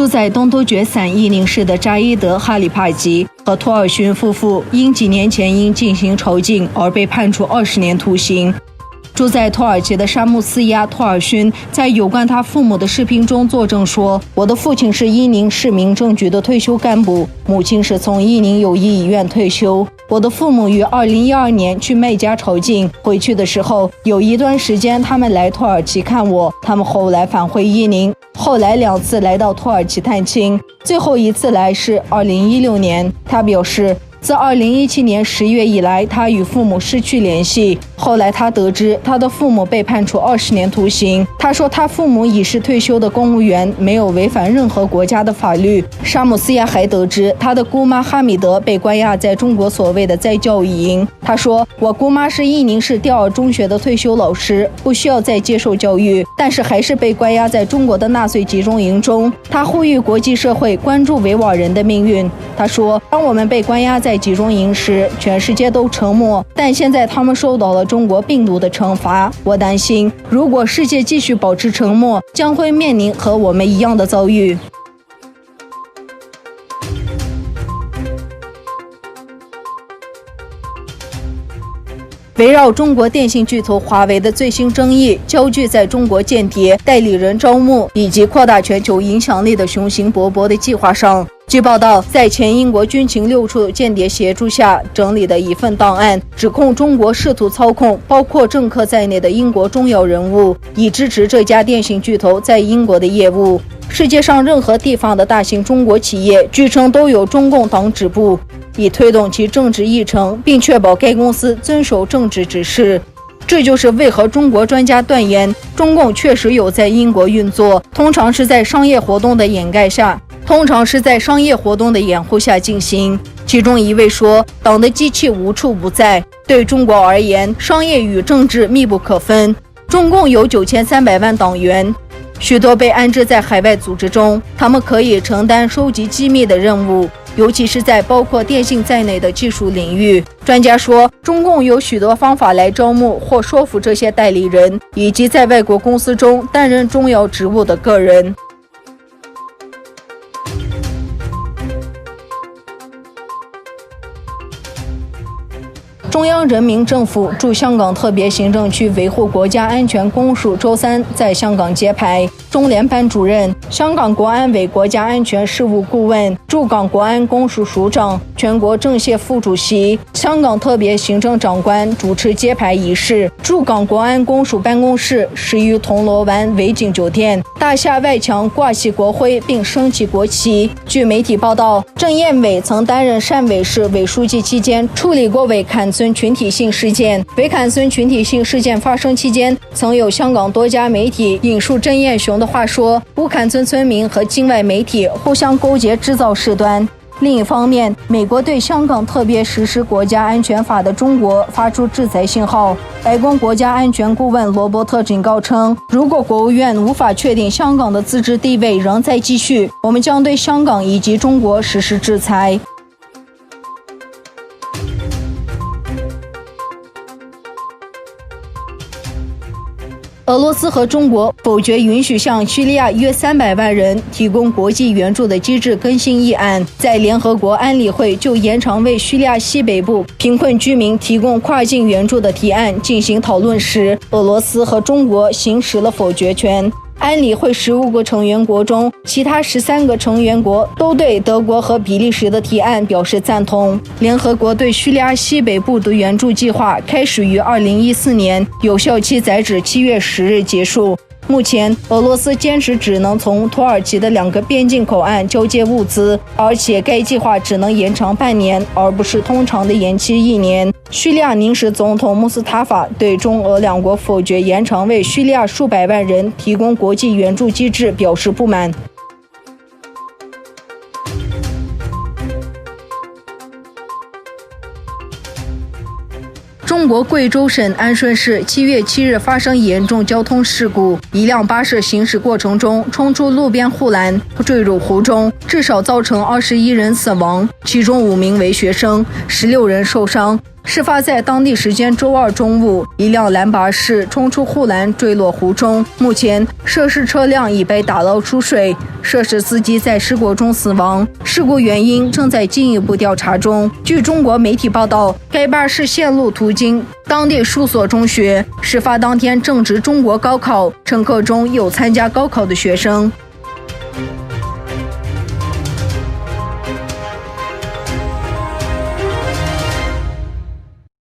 住在东突厥散伊宁市的扎伊德·哈里帕吉和托尔勋夫妇因几年前因进行朝觐而被判处20年徒刑。住在土耳其的沙木斯亚·托尔勋在有关他父母的视频中作证说：“我的父亲是伊宁市民政局的退休干部，母亲是从伊宁友谊医院退休。我的父母于2012年去麦加朝觐，回去的时候有一段时间他们来土耳其看我，他们后来返回伊宁，后来2次来到土耳其探亲，最后一次来是2016年。”他表示，自2017年10月以来，他与父母失去联系。后来他得知他的父母被判处20年徒刑。他说他父母已是退休的公务员，没有违反任何国家的法律。沙姆斯亚还得知他的姑妈哈米德被关押在中国所谓的再教育营。他说，我姑妈是伊宁市第2中学的退休老师，不需要再接受教育，但是还是被关押在中国的纳粹集中营中。他呼吁国际社会关注维吾尔人的命运。他说，当我们被关押在集中营时，全世界都沉默，但现在他们受到了中国病毒的惩罚。我担心，如果世界继续保持沉默，将会面临和我们一样的遭遇。围绕中国电信巨头华为的最新争议，焦聚在中国间谍代理人招募以及扩大全球影响力的雄心勃勃的计划上。据报道，在前英国军情6处间谍协助下整理的一份档案，指控中国试图操控包括政客在内的英国重要人物，以支持这家电信巨头在英国的业务。世界上任何地方的大型中国企业，据称都有中共党支部，以推动其政治议程，并确保该公司遵守政治指示。这就是为何中国专家断言，中共确实有在英国运作，通常是在商业活动的掩护下进行。其中一位说，党的机器无处不在，对中国而言，商业与政治密不可分。中共有9300万党员，许多被安置在海外组织中，他们可以承担收集机密的任务，尤其是在包括电信在内的技术领域。专家说，中共有许多方法来招募或说服这些代理人，以及在外国公司中担任重要职务的个人。中央人民政府驻香港特别行政区维护国家安全公署周3在香港揭牌，中联办主任、香港国安委国家安全事务顾问、驻港国安公署署长、全国政协副主席、香港特别行政长官主持揭牌仪式。驻港国安公署办公室始于铜锣湾维景酒店，大厦外墙挂起国徽并升起国旗。据媒体报道，郑燕伟曾担任汕尾市委书记期间，处理过伪坎村群体性事件。伪坎村群体性事件发生期间，曾有香港多家媒体引述郑燕雄的话说，乌坎村村民和境外媒体互相勾结制造事端。另一方面，美国对香港特别实施国家安全法的中国发出制裁信号。白宫国家安全顾问罗伯特警告称，如果国务院无法确定香港的自治地位仍在继续，我们将对香港以及中国实施制裁。俄罗斯和中国否决允许向叙利亚约300万人提供国际援助的机制更新议案，在联合国安理会就延长为叙利亚西北部贫困居民提供跨境援助的提案进行讨论时，俄罗斯和中国行使了否决权。安理会15个成员国中，其他13个成员国都对德国和比利时的提案表示赞同。联合国对叙利亚西北部的援助计划开始于2014年，有效期载至7月10日结束。目前，俄罗斯坚持只能从土耳其的2个边境口岸交接物资，而且该计划只能延长半年，而不是通常的延期1年。叙利亚临时总统穆斯塔法对中俄2国否决延长为叙利亚数百万人提供国际援助机制表示不满。中国贵州省安顺市7月7日发生严重交通事故，一辆巴士行驶过程中冲出路边护栏，坠入湖中，至少造成21人死亡，其中5名为学生，16人受伤。事发在当地时间周二中午，一辆蓝巴士冲出护栏坠落湖中，目前涉事车辆已被打捞出水，涉事司机在事故中死亡，事故原因正在进一步调查中。据中国媒体报道，该巴士线路途经当地数所中学，事发当天正值中国高考，乘客中有参加高考的学生。